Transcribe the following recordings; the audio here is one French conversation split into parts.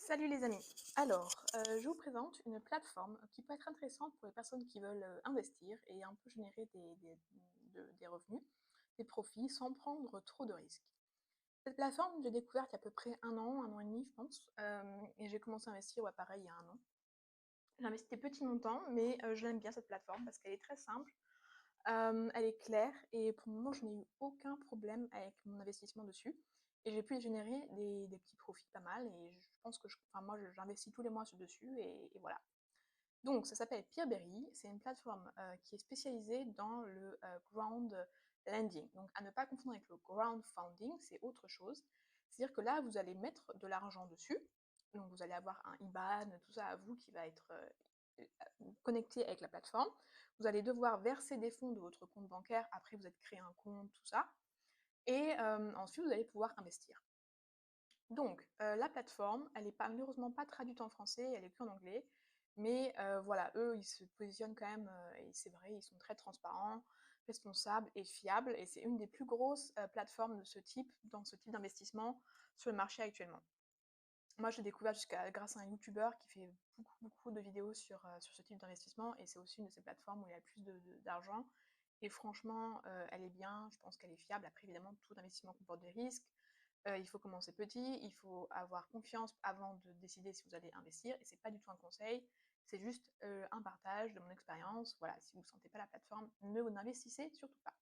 Salut les amis. Alors, je vous présente une plateforme qui peut être intéressante pour les personnes qui veulent investir et un peu générer des revenus, des profits sans prendre trop de risques. Cette plateforme, j'ai découverte il y a à peu près un an et demi, je pense, et j'ai commencé à investir, ouais, pareil, il y a un an. J'ai investi des petits montants, mais je l'aime bien cette plateforme parce qu'elle est très simple, elle est claire et pour le moment, je n'ai eu aucun problème avec mon investissement dessus. Et j'ai pu générer des petits profits pas mal et je pense que enfin, moi j'investis tous les mois dessus et voilà. Donc ça s'appelle Peerberry, c'est une plateforme qui est spécialisée dans le ground lending. Donc à ne pas confondre avec le ground funding, c'est autre chose. C'est-à-dire que là, vous allez mettre de l'argent dessus. Donc vous allez avoir un IBAN, tout ça à vous qui va être connecté avec la plateforme. Vous allez devoir verser des fonds de votre compte bancaire, après vous êtes créé un compte, tout ça. Et ensuite, vous allez pouvoir investir. Donc, la plateforme, elle n'est malheureusement pas traduite en français, elle est qu'en anglais. Mais voilà, eux, ils se positionnent quand même, et c'est vrai, ils sont très transparents, responsables et fiables. Et c'est une des plus grosses plateformes de ce type, dans ce type d'investissement sur le marché actuellement. Moi, j'ai découvert grâce à un YouTuber qui fait beaucoup de vidéos sur ce type d'investissement. Et c'est aussi une de ces plateformes où il y a le plus d'argent. Et franchement, elle est bien, je pense qu'elle est fiable. Après, évidemment, tout investissement comporte des risques. Il faut commencer petit, il faut avoir confiance avant de décider si vous allez investir, et c'est pas du tout un conseil, c'est juste un partage de mon expérience. Voilà, si vous ne sentez pas la plateforme, ne vous n'investissez surtout pas.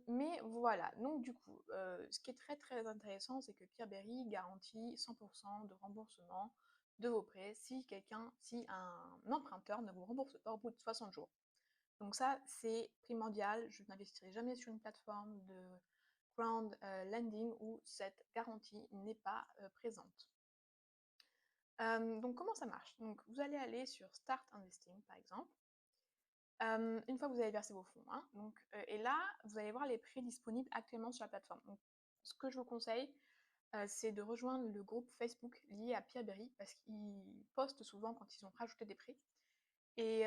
Mais voilà, donc du coup, ce qui est très intéressant, c'est que Peerberry garantit 100% de remboursement de vos prêts si un emprunteur ne vous rembourse pas au bout de 60 jours. Donc ça, c'est primordial. Je n'investirai jamais sur une plateforme de ground lending où cette garantie n'est pas présente. Donc comment ça marche? Donc vous allez aller sur Start Investing par exemple. Une fois que vous avez versé vos fonds, hein, et là, vous allez voir les prix disponibles actuellement sur la plateforme. Donc, ce que je vous conseille, c'est de rejoindre le groupe Facebook lié à Peerberry parce qu'ils postent souvent quand ils ont rajouté des prix. Et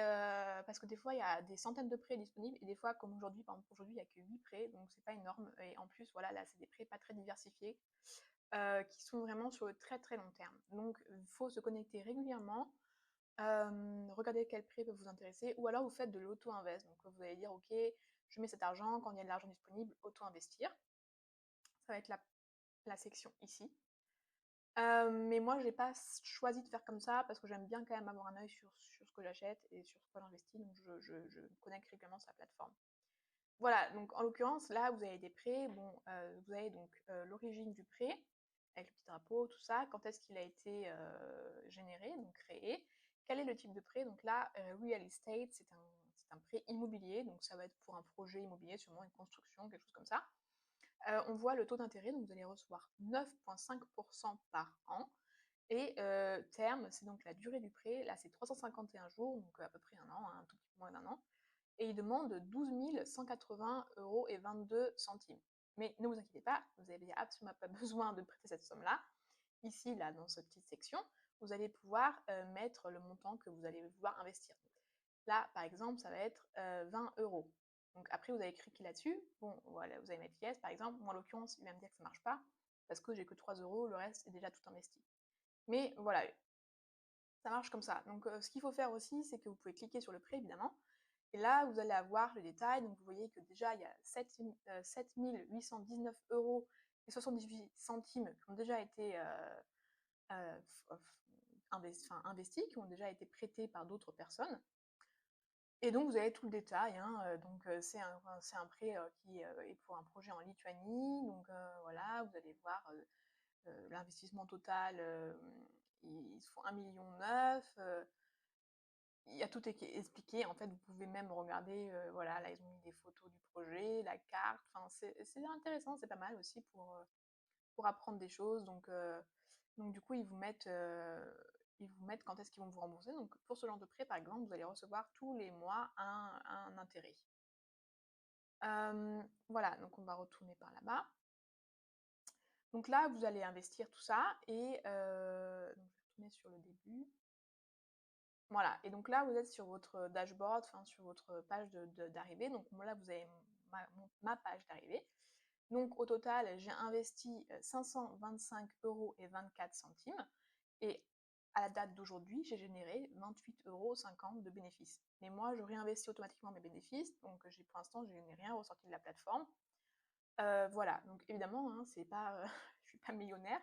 parce que des fois, il y a des centaines de prêts disponibles, et des fois, comme aujourd'hui, par exemple, aujourd'hui, il n'y a que 8 prêts, donc c'est pas énorme. Et en plus, voilà, là, c'est des prêts pas très diversifiés, qui sont vraiment sur le très long terme. Donc, il faut se connecter régulièrement, regardez quel prêt peut vous intéresser, ou alors vous faites de l'auto-invest. Donc, vous allez dire, ok, je mets cet argent, quand il y a de l'argent disponible, auto-investir. Ça va être la section ici. Mais moi, j'ai pas choisi de faire comme ça parce que j'aime bien quand même avoir un œil sur ce que j'achète et sur quoi j'investis, donc je me connecte régulièrement sur la plateforme. Voilà, donc en l'occurrence, là, vous avez des prêts. Bon, vous avez donc l'origine du prêt, avec le petit drapeau, tout ça, quand est-ce qu'il a été généré, donc créé, quel est le type de prêt. Donc là, real estate, c'est un prêt immobilier, donc ça va être pour un projet immobilier, sûrement une construction, quelque chose comme ça. On voit le taux d'intérêt, donc vous allez recevoir 9,5% par an. Et terme, c'est donc la durée du prêt. Là, c'est 351 jours, donc à peu près un an, hein, un tout petit peu moins d'un an. Et il demande 12 180 euros et 22 centimes. Mais ne vous inquiétez pas, vous n'avez absolument pas besoin de prêter cette somme-là. Ici, là, dans cette petite section, vous allez pouvoir mettre le montant que vous allez vouloir investir. Là, par exemple, ça va être 20 euros. Donc après, vous avez cliqué là-dessus. Bon, voilà, vous allez mettre yes, par exemple. Moi, en l'occurrence, il va me dire que ça ne marche pas parce que j'ai que 3 euros, le reste est déjà tout investi. Mais voilà, ça marche comme ça. Donc ce qu'il faut faire aussi, c'est que vous pouvez cliquer sur le prêt, évidemment. Et là, vous allez avoir le détail. Donc vous voyez que déjà, il y a 7 819 euros et 78 centimes qui ont déjà été euh, investis, qui ont déjà été prêtés par d'autres personnes. Et donc, vous avez tout le détail, hein. Donc, c'est un prêt qui est pour un projet en Lituanie. Donc, voilà, vous allez voir l'investissement total, ils font 1,9 million. Il y a tout expliqué. En fait, vous pouvez même regarder, voilà, là, ils ont mis des photos du projet, la carte. Enfin, c'est intéressant, c'est pas mal aussi pour apprendre des choses. Donc du coup, ils vous mettent quand est-ce qu'ils vont vous rembourser. Donc, pour ce genre de prêt, par exemple, vous allez recevoir tous les mois un intérêt. Voilà, donc on va retourner par là-bas. Donc là, vous allez investir tout ça et donc je vais retourner sur le début. Voilà, et donc là, vous êtes sur votre dashboard, enfin sur votre page d'arrivée. Donc là, vous avez ma page d'arrivée. Donc au total, j'ai investi 525,24 € et à la date d'aujourd'hui, j'ai généré 28,50 € de bénéfices. Mais moi, je réinvestis automatiquement mes bénéfices, donc pour l'instant, je n'ai rien ressorti de la plateforme. Voilà, donc évidemment, hein, c'est pas, je suis pas millionnaire,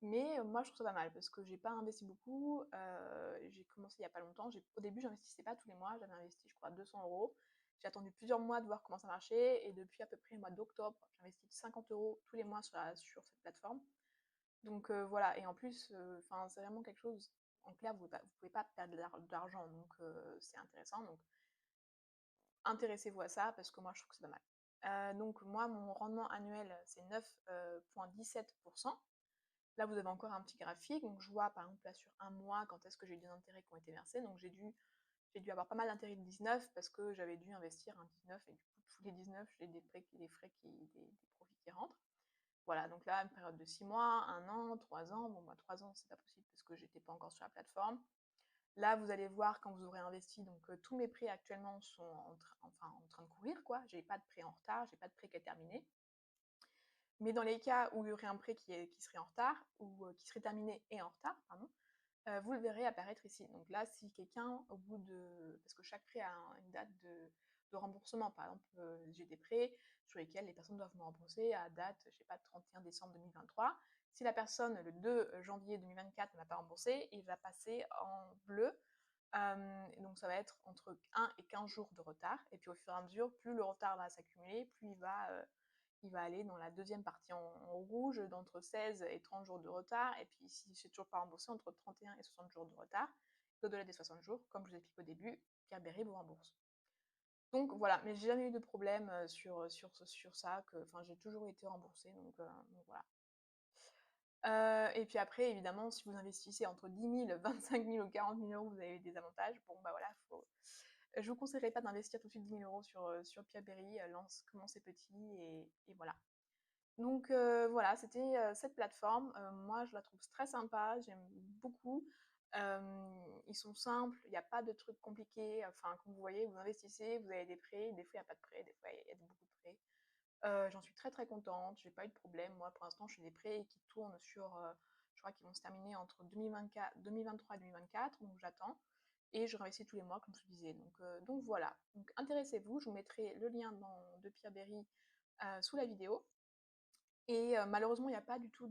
mais moi, je trouve ça pas mal parce que j'ai pas investi beaucoup. J'ai commencé il y a pas longtemps. Au début, j'investissais pas tous les mois. J'avais investi, je crois, 200 €. J'ai attendu plusieurs mois de voir comment ça marchait. Et depuis à peu près le mois d'octobre, j'investis 50 € tous les mois sur cette plateforme. Donc voilà. Et en plus, c'est vraiment quelque chose. En clair, vous pouvez pas perdre d'argent. Donc c'est intéressant. Donc intéressez-vous à ça parce que moi, je trouve que c'est pas mal. Donc moi, mon rendement annuel, c'est 9,17%. Là, vous avez encore un petit graphique. Donc, je vois, par exemple, là, sur un mois, quand est-ce que j'ai eu des intérêts qui ont été versés. Donc, j'ai dû avoir pas mal d'intérêts de 19 parce que j'avais dû investir un 19 et du coup, tous les 19, j'ai des frais, des profits qui rentrent. Voilà, donc là, une période de 6 mois, 1 an, 3 ans. Bon, moi, 3 ans, c'est pas possible parce que j'étais pas encore sur la plateforme. Là, vous allez voir quand vous aurez investi, donc tous mes prêts actuellement sont en train de courir, quoi. J'ai pas de prêt en retard, j'ai pas de prêt qui est terminé. Mais dans les cas où il y aurait un prêt qui serait en retard, ou qui serait terminé et en retard, pardon, vous le verrez apparaître ici. Donc là, si quelqu'un, au bout de... Parce que chaque prêt a une date de remboursement. Par exemple, j'ai des prêts sur lesquels les personnes doivent me rembourser à date, je sais pas, 31 décembre 2023. Si la personne, le 2 janvier 2024, ne m'a pas remboursé, il va passer en bleu. Donc ça va être entre 1 et 15 jours de retard. Et puis au fur et à mesure, plus le retard va s'accumuler, plus il va aller dans la deuxième partie en rouge, d'entre 16 et 30 jours de retard. Et puis si c'est toujours pas remboursé, entre 31 et 60 jours de retard. Au-delà des 60 jours, comme je vous explique au début, Pierre Berry vous rembourse. Donc voilà, mais j'ai jamais eu de problème sur ça, j'ai toujours été remboursée, donc voilà. Et puis après, évidemment, si vous investissez entre 10 000, 25 000 ou 40 000 €, vous avez des avantages. Bon, bah voilà, je vous conseillerais pas d'investir tout de suite 10 000 € sur Pierre Berry. Commencez petit et voilà. Donc voilà, c'était cette plateforme. Moi, je la trouve très sympa, j'aime beaucoup. Ils sont simples, il n'y a pas de trucs compliqués. Enfin, comme vous voyez, vous investissez, vous avez des prêts, des fois il n'y a pas de prêts, des fois il y a beaucoup de prêts. J'en suis très très contente, j'ai pas eu de problème. Moi, pour l'instant, je fais des prêts qui tournent je crois qu'ils vont se terminer entre 2023 et 2024, donc j'attends. Et je réinvestis tous les mois, comme je vous disais. Donc voilà. Donc intéressez-vous, je vous mettrai le lien de Pierre Berry sous la vidéo. Et malheureusement, il n'y a pas du tout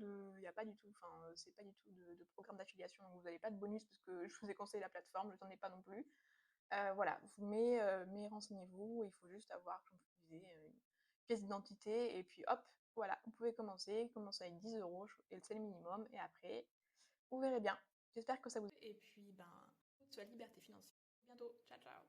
c'est pas du tout de programme d'affiliation, donc vous n'avez pas de bonus parce que je vous ai conseillé la plateforme, je n'en ai pas non plus. Voilà, mais renseignez-vous, il faut juste avoir, comme je vous disais, une pièce d'identité, et puis hop, voilà, vous pouvez commencer avec 10 € et c'est le minimum, et après, vous verrez bien. J'espère que ça vous... Et puis, ben, soit liberté financière. À bientôt, ciao ciao.